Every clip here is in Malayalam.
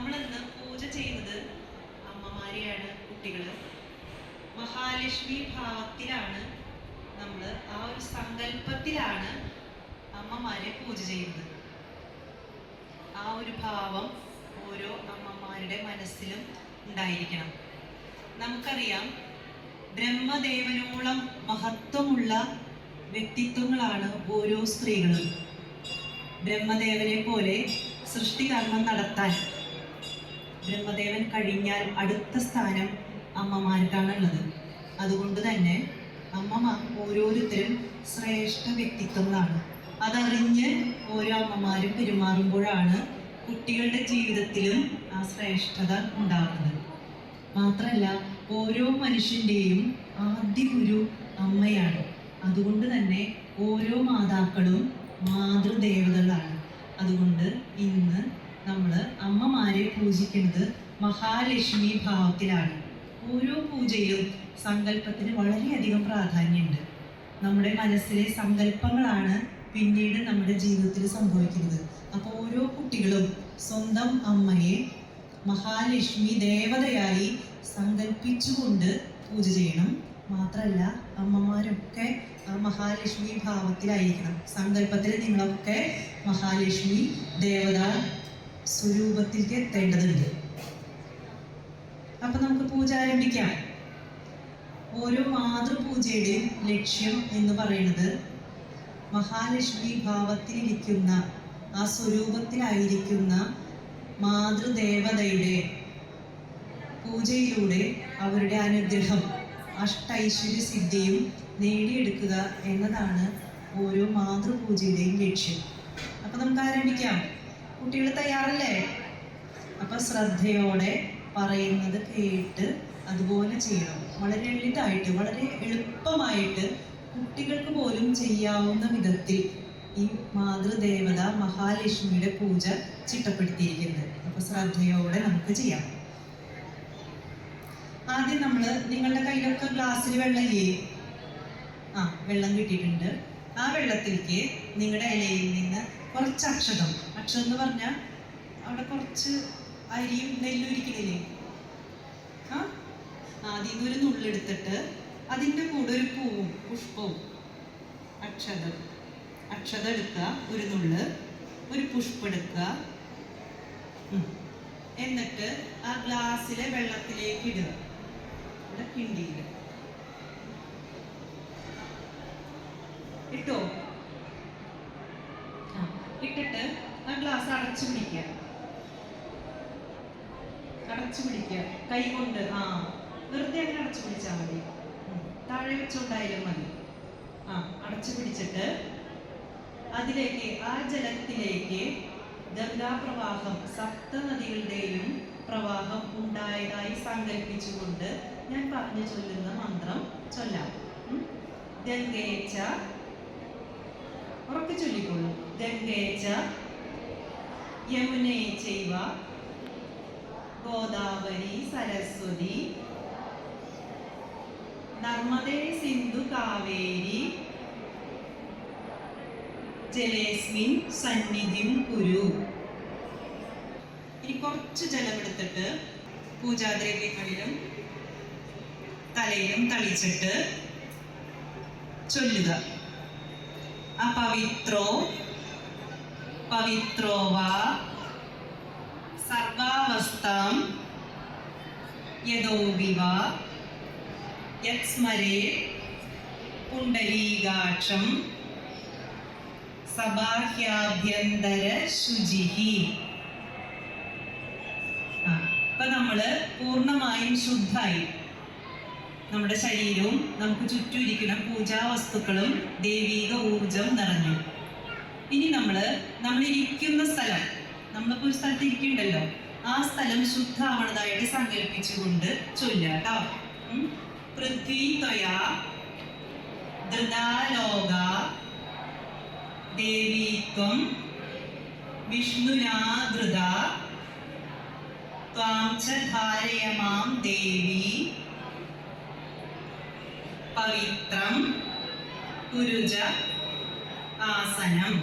നമ്മളിന്ന് പൂജ ചെയ്യുന്നത് അമ്മമാരെയാണ്, കുട്ടികള്. മഹാലക്ഷ്മി ഭാവത്തിലാണ് നമ്മൾ, ആ ഒരു സങ്കല്പത്തിലാണ് അമ്മമാരെ പൂജ ചെയ്യുന്നത്. ആ ഒരു ഭാവം ഓരോ അമ്മമാരുടെ മനസ്സിലും ഉണ്ടായിരിക്കണം. നമുക്കറിയാം, ബ്രഹ്മദേവനോളം മഹത്വമുള്ള വ്യക്തിത്വങ്ങളാണ് ഓരോ സ്ത്രീകളും. ബ്രഹ്മദേവനെ പോലെ സൃഷ്ടികർമ്മം നടത്താൻ ബ്രഹ്മദേവൻ കഴിഞ്ഞാൽ അടുത്ത സ്ഥാനം അമ്മമാർക്കാണുള്ളത്. അതുകൊണ്ട് തന്നെ അമ്മമാർ ഓരോരുത്തരും ശ്രേഷ്ഠ വ്യക്തിത്വങ്ങളാണ്. അതറിഞ്ഞ് ഓരോ അമ്മമാരും പെരുമാറുമ്പോഴാണ് കുട്ടികളുടെ ജീവിതത്തിലും ആ ശ്രേഷ്ഠത ഉണ്ടാകുന്നത്. മാത്രമല്ല, ഓരോ മനുഷ്യൻ്റെയും ആദ്യ ഗുരു അമ്മയാണ്. അതുകൊണ്ട് തന്നെ ഓരോ മാതാക്കളും മാതൃദേവതകളാണ്. അതുകൊണ്ട് ഇന്ന് നമ്മൾ അമ്മമാരെ പൂജിക്കുന്നത് മഹാലക്ഷ്മി ഭാവത്തിലാണ്. ഓരോ പൂജയിലും സങ്കല്പത്തിന് വളരെയധികം പ്രാധാന്യമുണ്ട്. നമ്മുടെ മനസ്സിലെ സങ്കല്പങ്ങളാണ് പിന്നീട് നമ്മുടെ ജീവിതത്തിൽ സംഭവിക്കുന്നത്. അപ്പോൾ ഓരോ കുട്ടികളും സ്വന്തം അമ്മയെ മഹാലക്ഷ്മി ദേവതയായി സങ്കല്പിച്ചുകൊണ്ട് പൂജ ചെയ്യണം. മാത്രമല്ല, അമ്മമാരൊക്കെ ആ മഹാലക്ഷ്മി ഭാവത്തിലായിരിക്കണം. സങ്കല്പത്തിൽ നിങ്ങളൊക്കെ മഹാലക്ഷ്മി ദേവത സ്വരൂപത്തിലേക്ക് എത്തേണ്ടതുണ്ട്. അപ്പൊ നമുക്ക് പൂജ ആരംഭിക്കാം. ഓരോ മാതൃപൂജയുടെയും ലക്ഷ്യം എന്ന് പറയുന്നത് മഹാലക്ഷ്മി ഭാവത്തിലിരിക്കുന്ന, ആ സ്വരൂപത്തിലായിരിക്കുന്ന മാതൃദേവതയുടെ പൂജയിലൂടെ അവരുടെ അനുഗ്രഹം, അഷ്ടൈശ്വര്യ സിദ്ധിയും നേടിയെടുക്കുക എന്നതാണ് ഓരോ മാതൃപൂജയുടെയും ലക്ഷ്യം. അപ്പൊ നമുക്ക് ആരംഭിക്കാം. കുട്ടികൾ തയ്യാറല്ലേ? അപ്പൊ ശ്രദ്ധയോടെ പറയുന്നത് കേട്ട് അതുപോലെ ചെയ്യണം. വളരെ ലളിതമായിട്ട്, വളരെ എളുപ്പമായിട്ട്, കുട്ടികൾക്ക് പോലും ചെയ്യാവുന്ന വിധത്തിൽ ഈ മാതൃദേവത മഹാലക്ഷ്മിയുടെ പൂജ ചിട്ടപ്പെടുത്തിയിരിക്കുന്നത്. അപ്പൊ ശ്രദ്ധയോടെ നമുക്ക് ചെയ്യാം. ആദ്യം നിങ്ങളുടെ കയ്യിലൊക്കെ ഗ്ലാസ്സിൽ വെള്ളമില്ലേ? വെള്ളം കിട്ടിയിട്ടുണ്ട്. ആ വെള്ളത്തിലേക്ക് നിങ്ങളുടെ ഇലയിൽ നിന്ന് കുറച്ച് അക്ഷതം എന്ന് പറഞ്ഞാൽ അവിടെ കുറച്ച് അരിയും നെല്ലും ഇരിക്കണില്ലേ? ആദ്യം ഇതൊരു നുള്ളെടുത്തിട്ട് അതിൻ്റെ കൂടെ ഒരു പൂവും പുഷ്പവും, അക്ഷത എടുക്കുക, ഒരു നുള്ള്, ഒരു പുഷ്പം എടുക്കുക. എന്നിട്ട് ആ ഗ്ലാസ്സിലെ വെള്ളത്തിലേക്ക് ഇടുക. ഇവിടെ കിണ്ടിയില്ല ഇട്ടോ? ഇട്ടിട്ട് ആ ഗ്ലാസ് അടച്ചു പിടിക്കുക. കൈ കൊണ്ട് വെറുതെ അങ്ങനെ അടച്ചു പിടിച്ചാൽ മതി. താഴെ വെച്ചുകൊണ്ടായാലും മതി. അടച്ചു പിടിച്ചിട്ട് അതിലേക്ക്, ആ ജലത്തിലേക്ക് ഗംഗാപ്രവാഹം, സപ്തനദികളുടെയും പ്രവാഹം ഉണ്ടായതായി സങ്കല്പിച്ചുകൊണ്ട് ഞാൻ പറഞ്ഞു ചൊല്ലുന്ന മന്ത്രം ചൊല്ലാം. ഗംഗേച്ച, ഉറക്കെ ചൊല്ലിക്കൊള്ളൂ. ഗംഗേച്ച യമുനേ ചൈവ ഗോദാവരി സരസ്വതി നർമ്മദേ സിന്ധു കാവേരി ജലേസ്മിൻ സന്നിധിം കുരു. ഇനി കുറച്ച് ജലമെടുത്തിട്ട് പൂജാദ്രവ്യങ്ങളിലും തലയിലും തളിച്ചിട്ട് ചൊല്ലുക. അപവിത്രോ പവിത്രോ വാ സർവാവസ്ഥാം യദോവിവ യത്സ്മരേ പുണ്ഡരീകാക്ഷം സബാഹ്യാഭ്യന്തര ശുചിഹി. ഇപ്പൊ നമ്മള് പൂർണ്ണമായും ശുദ്ധായി, നമ്മുടെ ശരീരവും നമുക്ക് ചുറ്റും ഇരിക്കുന്ന പൂജാ വസ്തുക്കളും ദൈവിക ഊർജം നിറഞ്ഞു. ഇനി നമ്മളിരിക്കുന്ന സ്ഥലം, നമ്മളിപ്പോ ഒരു സ്ഥലത്ത് ഇരിക്കുന്നുണ്ടല്ലോ, ആ സ്ഥലം ശുദ്ധമാവണതായിട്ട് സങ്കല്പിച്ചുകൊണ്ട് ചൊല്ലുക. പൃഥ്വി ത്വയാ ധൃതാലോക ദേവീത്വം വിഷ്ണുനാ ധൃത ത്വാം ച ധാരയമാം ദേവി പവിത്രം കുരുജ ആസനം.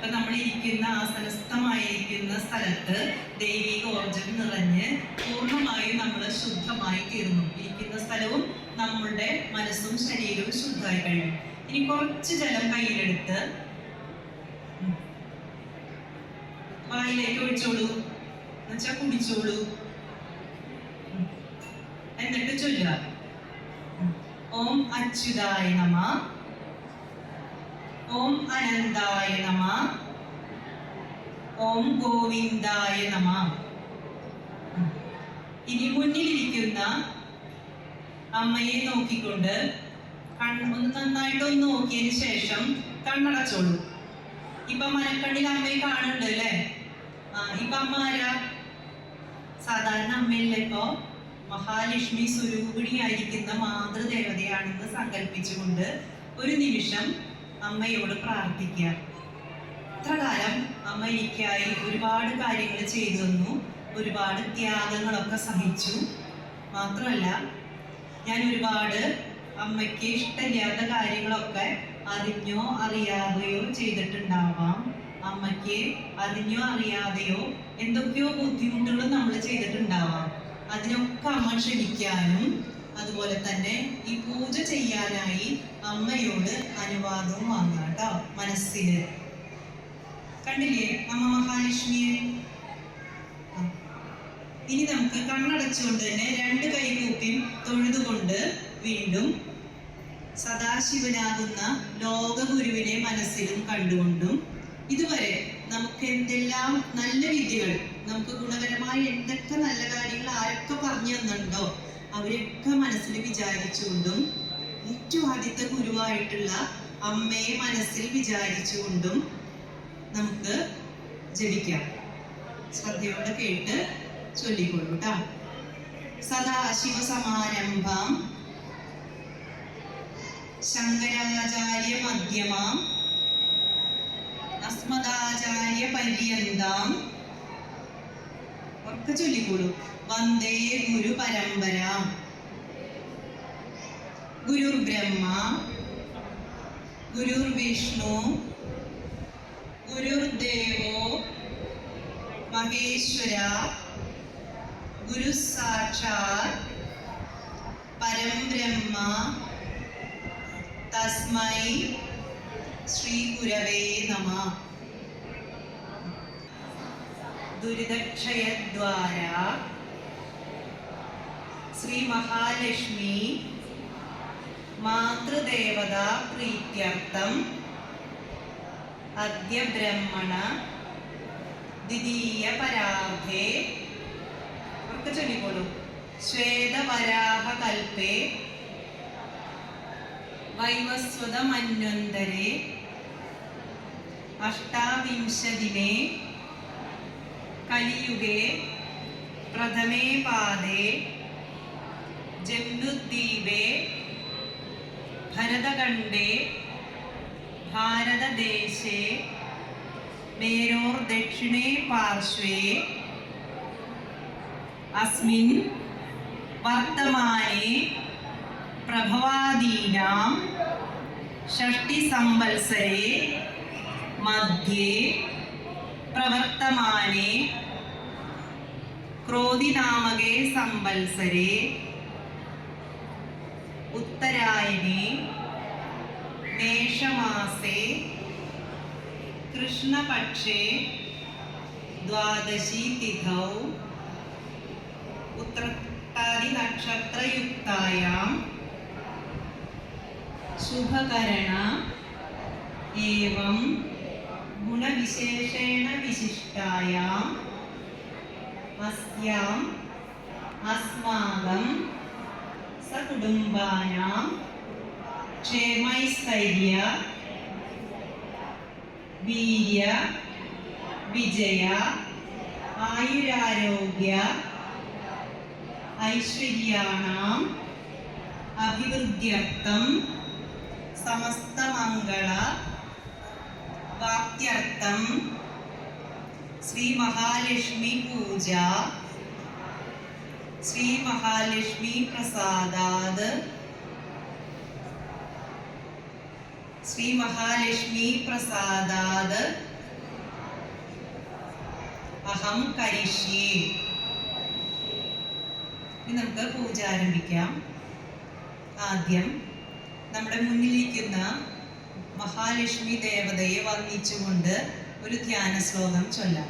ഇപ്പൊ നമ്മൾ ഇരിക്കുന്ന ആസനസ്ഥമായിരിക്കുന്ന സ്ഥലത്ത് ദൈവികോർജം നിറഞ്ഞ് പൂർണ്ണമായും നമ്മൾ ശുദ്ധമായി തീർന്നു. ഇരിക്കുന്ന സ്ഥലവും നമ്മളുടെ മനസ്സും ശരീരവും ശുദ്ധമായി കഴിഞ്ഞു. ഇനി കുറച്ച് ജലം കയ്യിലെടുത്ത് വായിലേക്ക് ഒഴിച്ചോളൂ, എന്നുവെച്ചാൽ കുടിച്ചോളൂ. എന്നിട്ട് ചൊല്ലുക, ഓം അച്യുതായ നമ, ഓം അനന്തായ നമ, ഓം ഗോവിന്ദായ നമ. ഇനി മുന്നിലിരിക്കുന്ന അമ്മയെ നോക്കിക്കൊണ്ട് ഒന്ന് നന്നായിട്ടൊന്ന് നോക്കിയതിന് ശേഷം കണ്ണടച്ചോളൂ. ഇപ്പൊ മനക്കണ്ണിൽ അമ്മയെ കാണുന്നുണ്ട് അല്ലേ? ഇപ്പൊ അമ്മ ആരാ? സാധാരണ അമ്മയല്ല, ഇപ്പോ മഹാലക്ഷ്മി സ്വരൂപിണിയായിരിക്കുന്ന മാതൃദേവതയാണെന്ന് സങ്കല്പിച്ചുകൊണ്ട് ഒരു നിമിഷം അമ്മയോട് പ്രാർത്ഥിക്കുക. ഇത്ര കാലം അമ്മ എനിക്കായി ഒരുപാട് കാര്യങ്ങൾ ചെയ്തു തന്നു, ഒരുപാട് ത്യാഗങ്ങളൊക്കെ സഹിച്ചു. മാത്രമല്ല, ഞാൻ ഒരുപാട് അമ്മയ്ക്ക് ഇഷ്ടമില്ലാത്ത കാര്യങ്ങളൊക്കെ അറിഞ്ഞോ അറിയാതെയോ ചെയ്തിട്ടുണ്ടാവാം. അമ്മയ്ക്ക് അറിഞ്ഞോ അറിയാതെയോ എന്തൊക്കെയോ ബുദ്ധിമുട്ടുകൾ നമ്മൾ ചെയ്തിട്ടുണ്ടാവാം. അതിനൊക്കെ അമ്മ ക്ഷമിക്കാനും അതുപോലെ തന്നെ ഈ പൂജ ചെയ്യാനായി അമ്മയോട് അനുവാദവും വാങ്ങാം കേട്ടോ. മനസ്സില് കണ്ടില്ലേ അമ്മ മഹാലക്ഷ്മിയെ? ഇനി നമുക്ക് കണ്ണടച്ചുകൊണ്ട് തന്നെ രണ്ട് കൈ കൂപ്പി തൊഴുതുകൊണ്ട് വീണ്ടും സദാശിവനാകുന്ന ലോകഗുരുവിനെ മനസ്സിലും കണ്ടുകൊണ്ടും ഇതുവരെ നമുക്ക് എന്തെല്ലാം നല്ല വിദ്യകൾ, നമുക്ക് ഗുണകരമായ എന്തൊക്കെ നല്ല കാര്യങ്ങൾ ആരൊക്കെ പറഞ്ഞു തന്നുണ്ടോ അവരൊക്കെ മനസ്സിൽ വിചാരിച്ചുകൊണ്ടും ഏറ്റവും ആദ്യത്തെ ഗുരുവായിട്ടുള്ള അമ്മയെ മനസ്സിൽ വിചാരിച്ചുകൊണ്ടും നമുക്ക് ജപിക്കാം. ശ്രദ്ധയോടെ കേട്ട് ചൊല്ലിക്കൊള്ളൂ ട്ടാ. സദാശിവ സമാരംഭം ശങ്കരാചാര്യ മധ്യമാം അസ്മദാചാര്യ പര്യന്താം. ഒക്കെ ചൊല്ലിക്കോളൂ. വന്ദേ ഗുരു പരമ്പര. ഗുരുർ ബ്രഹ്മ ഗുരുർ വിഷ്ണു ഗുരുർദേവോ മഹേശ്വര ഗുരു സാക്ഷാത് പരം ബ്രഹ്മ തസ്മൈ ശ്രീ ഗുരവേ നമഃ. ദുരിതക്ഷയദ്വാര ശ്രീ മഹാലക്ഷ്മി മാതൃദേവത പ്രീത്യർത്ഥം അദ്യ ബ്രഹ്മണ ദ്വിതീയ പരാർദ്ധേ. ഒക്കെ ചൊല്ലിക്കോളൂ. ശ്വേതവരാഹ കൽപ്പേ വൈവസ്വത മന്വന്തരേ അഷ്ടാവിംശതിമേ കലിയുഗേ പ്രഥമേ പാദേ ജംബുദ്വീപേ ഭരതഖണ്ഡേ ഭാരതദേശേ മേരോർ ദക്ഷിണേ പാർശ്വേ അസ്മിൻ വർത്തമാനേ പ്രഭവാദീനാം ഷഷ്ടി സംവത്സരേ മധ്യേ പ്രവർത്തമാനേ ക്രോധിനാമകേ സംവത്സരേ ഉത്തരായണേ മേഷമാസേ കൃഷ്ണപക്ഷേ ദ്വാദശി തിഥൗ ഉത്രട്ടാദി നക്ഷത്രയുക്തായാം ശുഭകരണ ഏവം ഗുണവിശേഷേണ വിശിഷ്ടായാം അസ്യാം അസ്മാകം സകുടുംബാനാം ക്ഷേമൈസ്ഥൈര്യ വീര്യ വിജയ ആയുരാരോഗ്യ ഐശ്വര്യാണാം അഭിവൃദ്ധ്യർത്ഥം സമസ്തമംഗള വാപ്ത്യർത്ഥം ശ്രീ മഹാലക്ഷ്മി പൂജ ശ്രീ മഹാലക്ഷ്മി പ്രസാദാത് ശ്രീ മഹാലക്ഷ്മി പ്രസാദാത് അഹം കരിഷ്യേ. ഇനി നമുക്ക് പൂജ ആരംഭിക്കാം. ആദ്യം നമ്മുടെ മുന്നിലിരിക്കുന്ന മഹാലക്ഷ്മി ദേവതയെ വന്ദിച്ചുകൊണ്ട് ഒരു ധ്യാന ശ്ലോകം ചൊല്ലാം.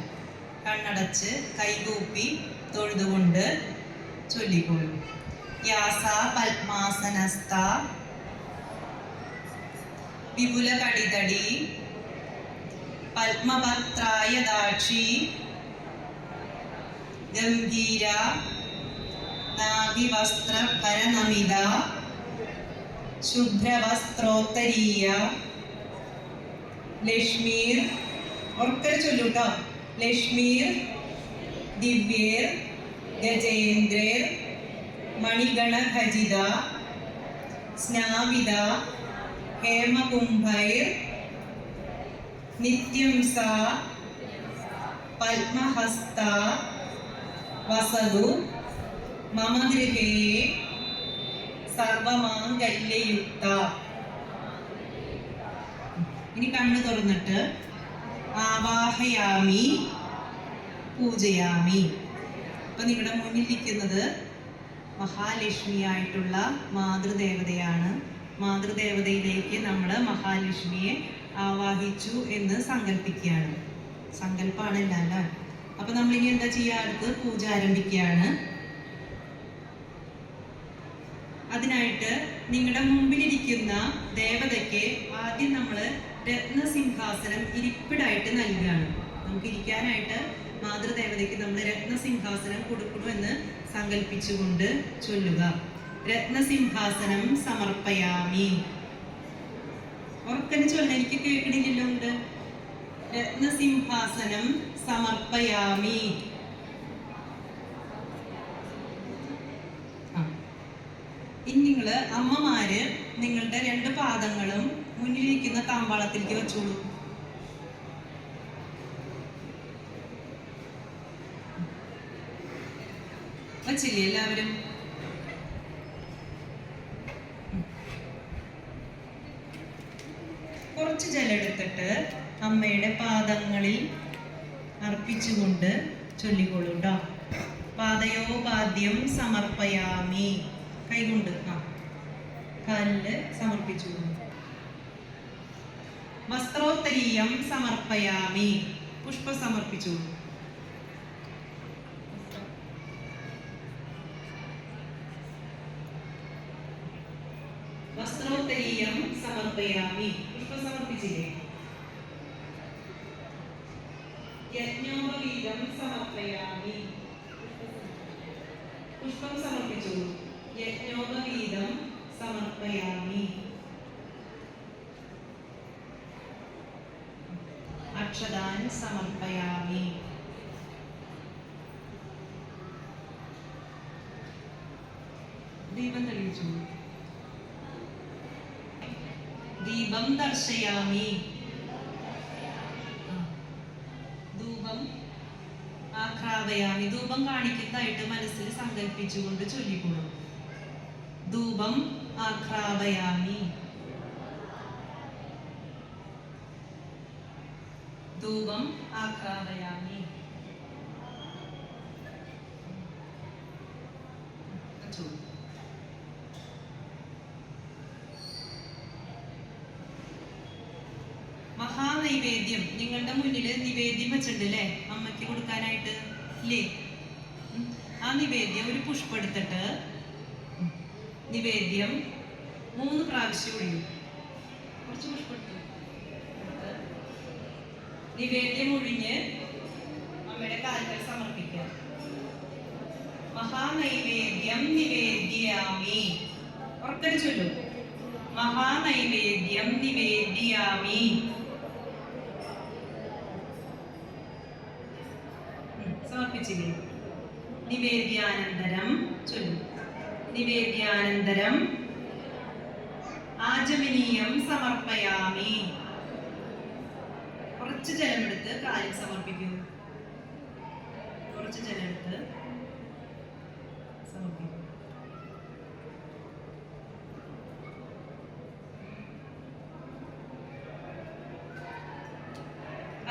കണ്ണടച്ച് കൈകൂപ്പി തൊഴുതുകൊണ്ട് ചൊല്ലിക്കൊള്ളും. യാസ പത്മാസനസ്ഥ വിപുല കടിതടി പത്മപത്രായ ദാക്ഷി ഗംഭീര നാഭിവസ്ത്രഭരനമിത ശുഭ്രവസ്ത്രോത്തരീയ ലക്ഷ്മീർ. ഉറക്കെ ചൊല്ലുട്ടോ. ലക്ഷ്മീർ ദിവ്യേർ ഗജേന്ദ്രേർ മണിഗണഖചിത സ്നാവിത ഹേമകുംഭൈർ നിത്യം സാ പത്മഹസ്ത വസതു മമ ഗൃഹേ സർവമാംഗല്യയുക്ത. ഇനി കണ്ണു തുറന്നിട്ട് ആവാഹയാമി പൂജയാമി. അപ്പൊ നിങ്ങളുടെ മുന്നിലിരിക്കുന്നത് മഹാലക്ഷ്മിയായിട്ടുള്ള മാതൃദേവതയാണ്. മാതൃദേവതയിലേക്ക് നമ്മൾ മഹാലക്ഷ്മിയെ ആവാഹിച്ചു എന്ന് സങ്കല്പിക്കുകയാണ്. സങ്കല്പമാണല്ലോ അല്ലേ. അപ്പൊ നമ്മളിനി എന്താ ചെയ്യുക? അടുത്ത് പൂജ ആരംഭിക്കുകയാണ്. അതിനായിട്ട് നിങ്ങളുടെ മുമ്പിലിരിക്കുന്ന ദേവതയ്ക്ക് ആദ്യം നമ്മൾ രത്നസിംഹാസനം ഇരിപ്പിടായിട്ട് നൽകുകയാണ്. നമുക്ക് ഇരിക്കാനായിട്ട് മാതൃദേവതയ്ക്ക് നമ്മൾ രത്നസിംഹാസനം കൊടുക്കണമെന്ന് സങ്കല്പിച്ചുകൊണ്ട് ചൊല്ലുക. രത്നസിംഹാസനം സമർപ്പയാമി. ഉറക്കനെ ചൊല്ല, എനിക്ക് കേൾക്കണില്ലല്ലോ. ഉണ്ട്. രത്നസിംഹാസനം സമർപ്പയാമി. ഇനി നിങ്ങള് അമ്മമാര് നിങ്ങളുടെ 2 പാദങ്ങളും മുന്നിലിരിക്കുന്ന താമ്പാളത്തിലേക്ക് വെച്ചോളൂ. വച്ചില്ലേ എല്ലാവരും? കുറച്ച് ജലമെടുത്തിട്ട് അമ്മയുടെ പാദങ്ങളിൽ അർപ്പിച്ചുകൊണ്ട് ചൊല്ലിക്കൊള്ളൂട്ടോ. പാദയോപാദ്യം സമർപ്പയാമി. കൈകൊണ്ട് കാലില് സമർപ്പിച്ചു. വസ്ത്രോത്തരീയം സമർപ്പയാമി. പുഷ്പം സമർപ്പിച്ചു. വസ്ത്രോത്തരീയം സമർപ്പയാമി. പുഷ്പം സമർപ്പിച്ചില്ലേ? യജ്ഞോപവീതം സമർപ്പയാമി. പുഷ്പം സമർപ്പിച്ചു. യജ്ഞോപവീതം സമർപ്പയാമി. അക്ഷതാൻ സമർപ്പയാമി. ദീപം തെളിയിച്ചു. ദീപം ദർശയാമി. ധൂപം ആഘ്രാപയാമി. ധൂപം കാണിക്കുന്നതായിട്ട് മനസ്സിൽ സങ്കല്പിച്ചുകൊണ്ട് ചൊല്ലിക്കൊള്ളും. ധൂപം ആഘ്രാപയാമി. ധൂപം ആഘ്രാപയാമി. മഹാനൈവേദ്യം നിങ്ങളുടെ മുന്നിൽ നിവേദ്യം വെച്ചിട്ടുണ്ട് അല്ലേ? അമ്മയ്ക്ക് കൊടുക്കാനായിട്ട് ഇല്ലേ? ആ നിവേദ്യം ഒരു പുഷ്പം എടുത്തിട്ട് നിവേദ്യം 3 പ്രാവശ്യം ഒഴിയും. കുറച്ച് പുഷ്പം എടുത്തു. നിവേദ്യം ഒഴിഞ്ഞ് അമ്മയുടെ കാലുകൾ സമർപ്പിക്കാം. മഹാനൈവേദ്യം നിവേദ്യാമി. ഉറക്കെ ചൊല്ലും. മഹാനൈവേദ്യം നിവേദ്യാമി. സമർപ്പിച്ചില്ലേ? നിവേദ്യാനന്തരം ചൊല്ലും. നിവേദ്യാനന്തരം ആചമനീയം സമർപ്പയാമി. കുറച്ച് ജലമെടുത്ത് കാലിൽ സമർപ്പിക്കൂ. കുറച്ച് ജലമെടുത്ത് സമർപ്പിക്കൂ.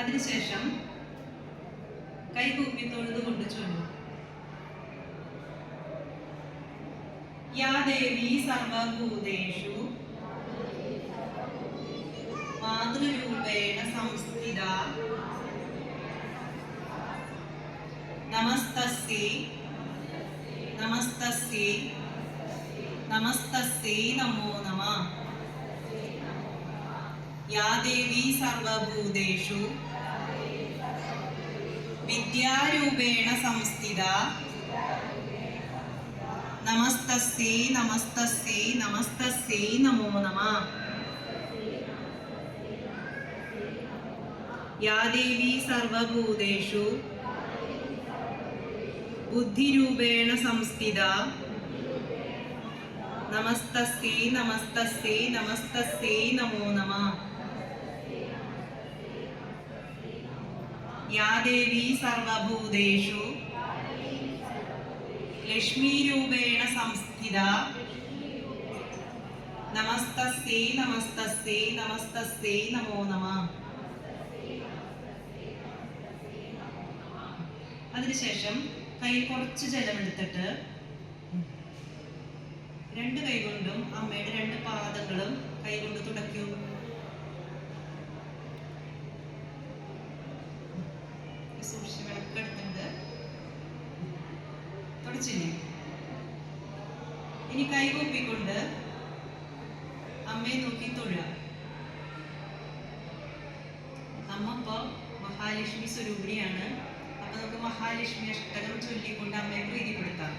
അതിനുശേഷം കൈ യാ ദേവി സർവഭൂതേഷു മാതൃരൂപേണ സംസ്ഥിത നമസ്തസ്യൈ നമസ്തസ്യൈ നമസ്തസ്യൈ നമോ നമഃ. യാ ദേവി സർവഭൂതേഷു വിദ്യാരൂപേണ സംസ്ഥിത നമസ്തസ്യൈ നമസ്തസ്യൈ നമസ്തസ്യൈ നമോ നമഃ. യാ ദേവി സർവഭൂതേഷു ബുദ്ധിരൂപേണ സംസ്ഥിത നമസ്തസ്യൈ നമസ്തസ്യൈ നമസ്തസ്യൈ നമോ നമഃ. യാ ദേവി സർവഭൂതേഷു ലക്ഷ്മീരൂപേണ സംസ്ഥിത നമസ്തസ്യൈ നമസ്തസ്യൈ നമസ്തസ്യൈ നമോ നമഃ. അതിനുശേഷം കയ്യിൽ കുറച്ച് ജലമെടുത്തിട്ട് രണ്ട് കൈ കൊണ്ടും അമ്മയുടെ രണ്ട് പാദങ്ങളും കൈ കൊണ്ട് തുടയ്ക്കൂ. സൂക്ഷിച്ച് വിളക്കെടുത്തിട്ട് തുടച്ചില്ലേ. ഇനി കൈ കൂപ്പിക്കൊണ്ട് അമ്മയെ നോക്കി തൊഴുക. അമ്മ ഇപ്പൊ മഹാലക്ഷ്മി സ്വരൂപിണിയാണ്. അപ്പൊ നമുക്ക് മഹാലക്ഷ്മി അഷ്ടകം ചൊല്ലിക്കൊണ്ട് അമ്മയെ പ്രീതിപ്പെടുത്താം.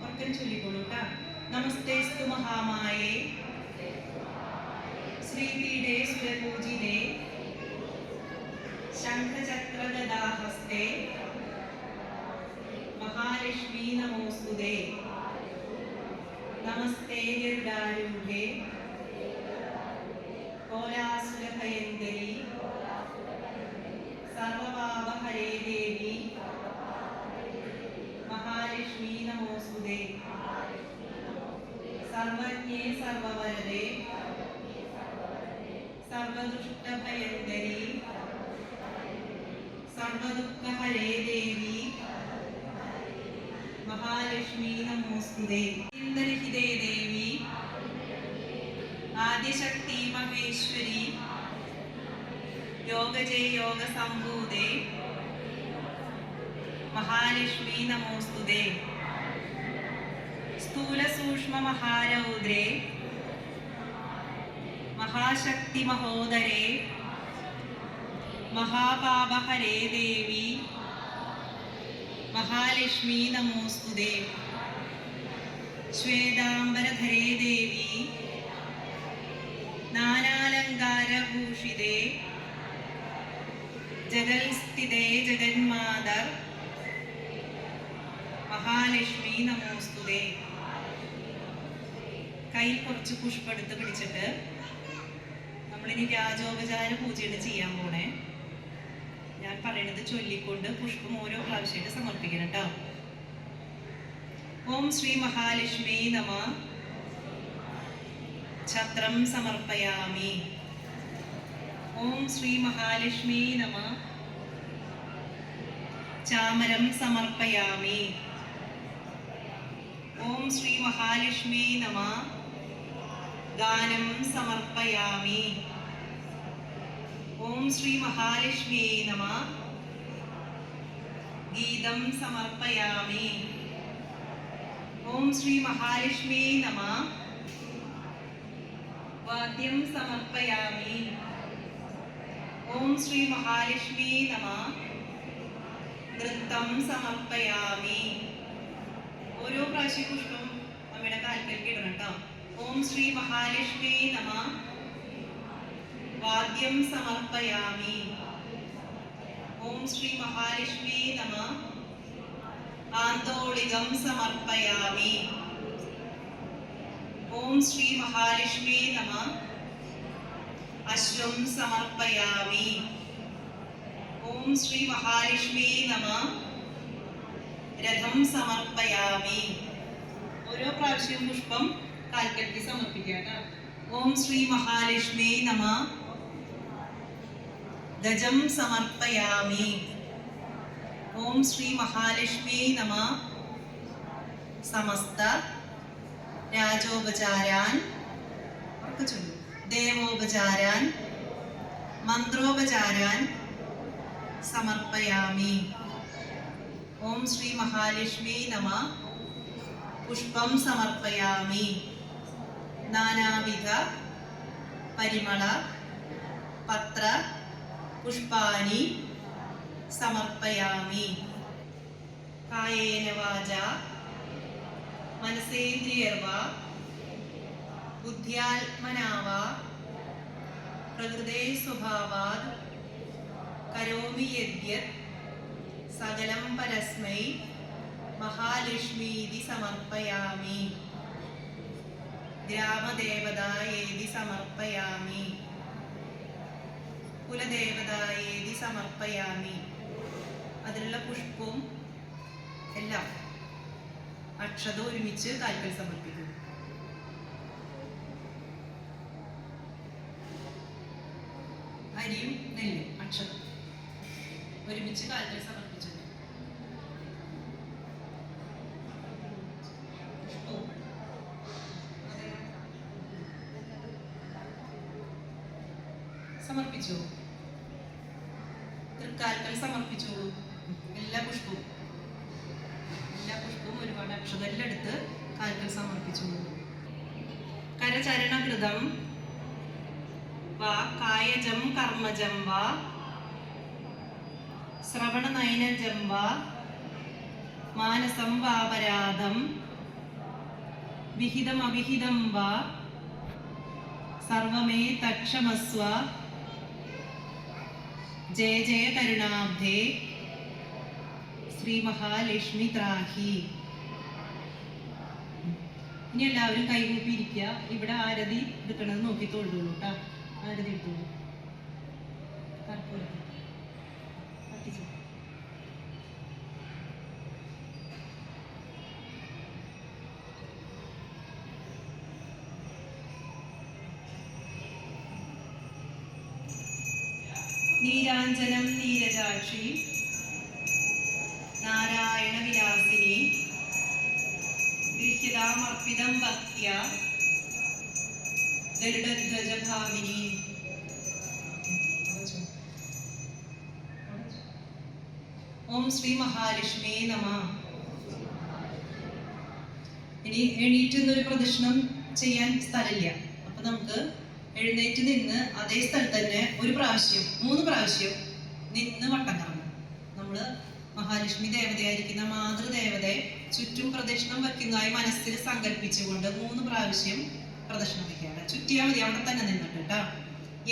ഉറക്കം ചൊല്ലിക്കോളൂ കേട്ടാ. നമസ്തേസ്തു മഹാമായേ ശ്രീപീഠേ സുരപൂജിതേ ശംഖചക്രഗദാഹസ്തേ മഹാലക്ഷ്മീ നമോസ്തുതേ. നമസ്തേ ഗരുഡാരൂഢേ കോലാസുരഭയങ്കരി സർവപാപഹരേ ദേവി മഹാലക്ഷ്മീ നമോസ്തുതേ. സർവജ്ഞേ സർവവരദേ സർവദുഷ്ടഭയങ്കരി സർവദുഃഖഹരേ ദേവി മഹാലക്ഷ്മീ നമോസ്തുതേ. ഇന്ദ്രഹിതേ ദേവി ആദിശക്തി മഹേശ്വരി യോഗജേ യോഗസംഭൂതേ മഹാലക്ഷ്മീ നമോസ്തുതേ. സ്ഥൂലസൂക്ഷ്മ മഹാരൗദ്രേ മഹാശക്തി മഹോദരേ മഹാപാപഹരേ ദേവി മഹാലക്ഷ്മീ നമോസ്തുതേ. ശ്വേതാംബരധരേ ദേവി നാനാലങ്കാരഭൂഷിതേ ജഗൽസ്ഥിതേ ജഗന്മാതർ മഹാലക്ഷ്മി നമോസ്തുതേ. കയ്യിൽ കുറച്ച് പുഷ്പെടുത്ത് പിടിച്ചിട്ട് നമ്മളിനി രാജോപചാര പൂജയാണ് ചെയ്യാൻ പോണേ. ഞാൻ പറയണത് ചൊല്ലിക്കൊണ്ട് പുഷ്പം ഓരോ പ്രാവശ്യമായിട്ട് സമർപ്പിക്കണം കേട്ടോ. ഓം ശ്രീ മഹാലക്ഷ്മി നമഃ. ഛത്രം സമർപ്പയാമി. ഓം ശ്രീ മഹാലക്ഷ്മി നമഃ. ചാമരം സമർപ്പയാമി. ഓം ശ്രീ മഹാലക്ഷ്മി നമഃ. ഗാനം സമർപ്പയാമി. ഓം ശ്രീ മഹാലക്ഷ്മി നമഃ. ഗീതം സമർപ്പയാമി. ഓം ശ്രീ മഹാലക്ഷ്മി നമഃ. വാദ്യം സമർപ്പയാമി. ഓം ശ്രീ മഹാലക്ഷ്മി നമഃ. നൃത്തം സമർപ്പയാമി. ഓരോ പ്രാവശ്യം പുഷ്പം അമ്മയുടെ കാൽക്കൽക്ക് ഇടണം കേട്ടോ. ഓം ശ്രീ മഹാലക്ഷ്മി നമഃ. വാദ്യം സമർപ്പയാമി. ഓം ശ്രീ മഹാലക്ഷ്മി നമഃ. ആന്തോളികം സമർപ്പയാമി. ഓം ശ്രീ മഹാലക്ഷ്മി നമഃ. അശ്വം സമർപ്പയാമി. ഓം ശ്രീ മഹാലക്ഷ്മി നമഃ. രഥം സമർപ്പയാമി. ഓരോ പ്രാവശ്യവും പുഷ്പം കാൽക്കൽക്ക് സമർപ്പിക്കുക. ഓം ശ്രീ മഹാലക്ഷ്മി നമഃ. ഗജം സമർപ്പയാമി. ഓം ശ്രീ മഹാലക്ഷ്മി നമഃ. സമസ്ത രാജോപചാരാൻ ദേവോപചാരാൻ മന്ത്രോപചാരാൻ സമർപ്പയാമി. ഓം ശ്രീ മഹാലക്ഷ്മി നമഃ. പുഷ്പം സമർപ്പയാമി. നാനാവിധ പരിമള പത്ര പുഷ്പാനി സമർപ്പയാമി. കായേന വാചാ മനസേന്ദ്രിയർവാ ബുദ്ധ്യാത്മനാ വാ പ്രകൃതേ സ്വഭാവാത് കരോമി യദ്യത് സകലം പരസ്മൈ മഹാലക്ഷ്മീതി സമർപ്പയാമി. ഗ്രാമദേവതായേതി സമർപ്പയാമി. കുലദേവതായേതി സമർപ്പയാമി. അതിലുള്ള പുഷ്പവും എല്ലാം അക്ഷത ഒരുമിച്ച് കാൽക്കൽ സമർപ്പിക്കും. അരിയും നെല്ലും അക്ഷതം ഒരുമിച്ച് കാൽക്കൽ സമർപ്പിച്ചു. സമർപ്പിച്ചു. തൃക്കാൽക്കൽ സമർപ്പിച്ചോളൂ. എല്ലാ പുഷ്പവും ഒരുപാട് അക്ഷതെല്ലാം എടുത്ത് കാൽക്കൽ സമർപ്പിച്ചോളൂ. കരചരണകൃതം വാ കായജം കർമ്മജം വാ ശ്രവണനയനജം വാ മാനസം വാപരാധം വിഹിതം അവിഹിതം വാ സർവമേ തക്ഷമസ്വ. ജയ ജയ കരുണാബ്ധേ ശ്രീ മഹാലക്ഷ്മി ത്രാഹി. ഇനി എല്ലാവരും കൈകൂപ്പി ഇരിക്കുക. ഇവിടെ ആരതി എടുക്കണത് നോക്കി തൊഴുള്ളൂ കേട്ടോ. ആരതി എടുത്തോളൂ. കർപ്പൂരം കത്തിച്ചു. നീരാഞ്ജനം നീരജാക്ഷി നാരായണ വിലാസിനി ഗൃഹ്യതാമർപ്പിതം ഭക്ത്യ ഗരുഡധ്വജഭാമിനി. ഓം ശ്രീ മഹാലക്ഷ്മി നമഃ. ഇനി എണീറ്റ് നിന്നൊരു പ്രദക്ഷിണം ചെയ്യാൻ സ്ഥലമില്ല. അപ്പൊ നമുക്ക് എഴുന്നേറ്റ് നിന്ന് അതേ സ്ഥലത്ത് തന്നെ ഒരു പ്രാവശ്യം 3 പ്രാവശ്യം നിന്ന് വട്ടം കറങ്ങും. നമ്മള് മഹാലക്ഷ്മി ദേവതയായിരിക്കുന്ന മാതൃദേവതയെ ചുറ്റും പ്രദക്ഷിണം വയ്ക്കുന്നതായി മനസ്സിൽ സങ്കല്പിച്ചുകൊണ്ട് 3 പ്രാവശ്യം പ്രദക്ഷിണം വയ്ക്കാറ്. ചുറ്റിയാൽ മതി, അവിടെ തന്നെ നിന്നിട്ട് കേട്ടാ.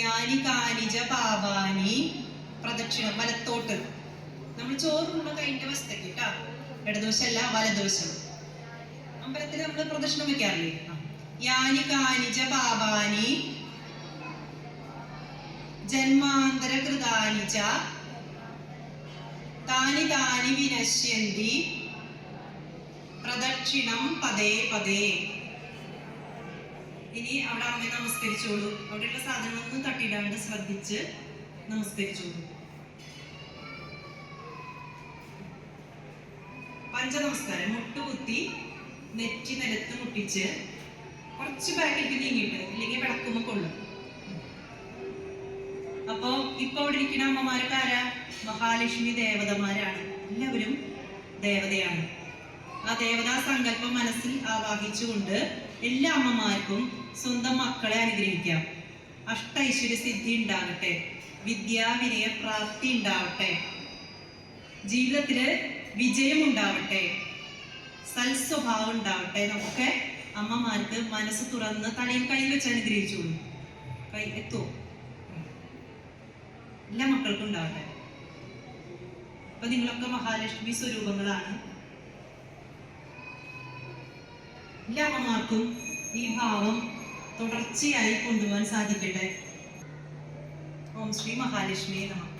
യാനി കാനിജ പാപാനി പ്രദക്ഷിണം വലത്തോട്ട്. നമ്മൾ ചോറുള്ള കൈന്റെ വശത്തേക്ക് കേട്ടാ. ഇടതുവശമല്ല വലതുവശം. അമ്പലത്തിൽ നമ്മൾ പ്രദക്ഷിണം വയ്ക്കാറില്ലേ? യാനി കാനിജ പാപാനി ജന്മാന്തര കൃതാനി ച താനി താനി വിനശ്യന്തി പ്രദക്ഷിണം പദേ പദേ. ഇനി അവിടെ അമ്മയെ നമസ്കരിച്ചോളൂ. അവിടെയുള്ള സാധനങ്ങളൊന്നും തട്ടിയിടാണ്ട് ശ്രദ്ധിച്ച് നമസ്കരിച്ചോളൂ. പഞ്ചനമസ്കാരം. മുട്ടുകുത്തി നെറ്റി നിലത്ത് മുട്ടിച്ച് കുറച്ച് ബാക്കിലേക്ക് നീങ്ങിയിട്ട്, ഇല്ലെങ്കിൽ വിളക്കുമ്പോ കൊള്ളും. അപ്പൊ ഇപ്പൊ അവിടെ ഇരിക്കുന്ന അമ്മമാരൊക്കെ ആരാ? മഹാലക്ഷ്മി ദേവതമാരാണ്. എല്ലാവരും ദേവതയാണ്. ആ ദേവതാ സങ്കല്പം മനസ്സിൽ ആവാഹിച്ചുകൊണ്ട് എല്ലാ അമ്മമാർക്കും സ്വന്തം മക്കളെ അനുഗ്രഹിക്കാം. അഷ്ടൈശ്വര്യ സിദ്ധി ഉണ്ടാകട്ടെ, വിദ്യാവിനയ പ്രാപ്തി ഉണ്ടാവട്ടെ, ജീവിതത്തില് വിജയം ഉണ്ടാവട്ടെ, സൽസ്വഭാവം ഉണ്ടാവട്ടെ. നമുക്ക് അമ്മമാർക്ക് മനസ്സ് തുറന്ന് തലയിൽ കൈ വെച്ച് അനുഗ്രഹിച്ചോളൂ. കൈ എത്തുമോ? എല്ലാ മക്കൾക്കും ഉണ്ടാവട്ടെ. അപ്പൊ നിങ്ങളൊക്കെ മഹാലക്ഷ്മി സ്വരൂപങ്ങളാണ്. എല്ലാ അമ്മമാർക്കും ഈ ഭാവം തുടർച്ചയായി കൊണ്ടുപോകാൻ സാധിക്കട്ടെ. ഓം ശ്രീ മഹാലക്ഷ്മിയെ നമഃ.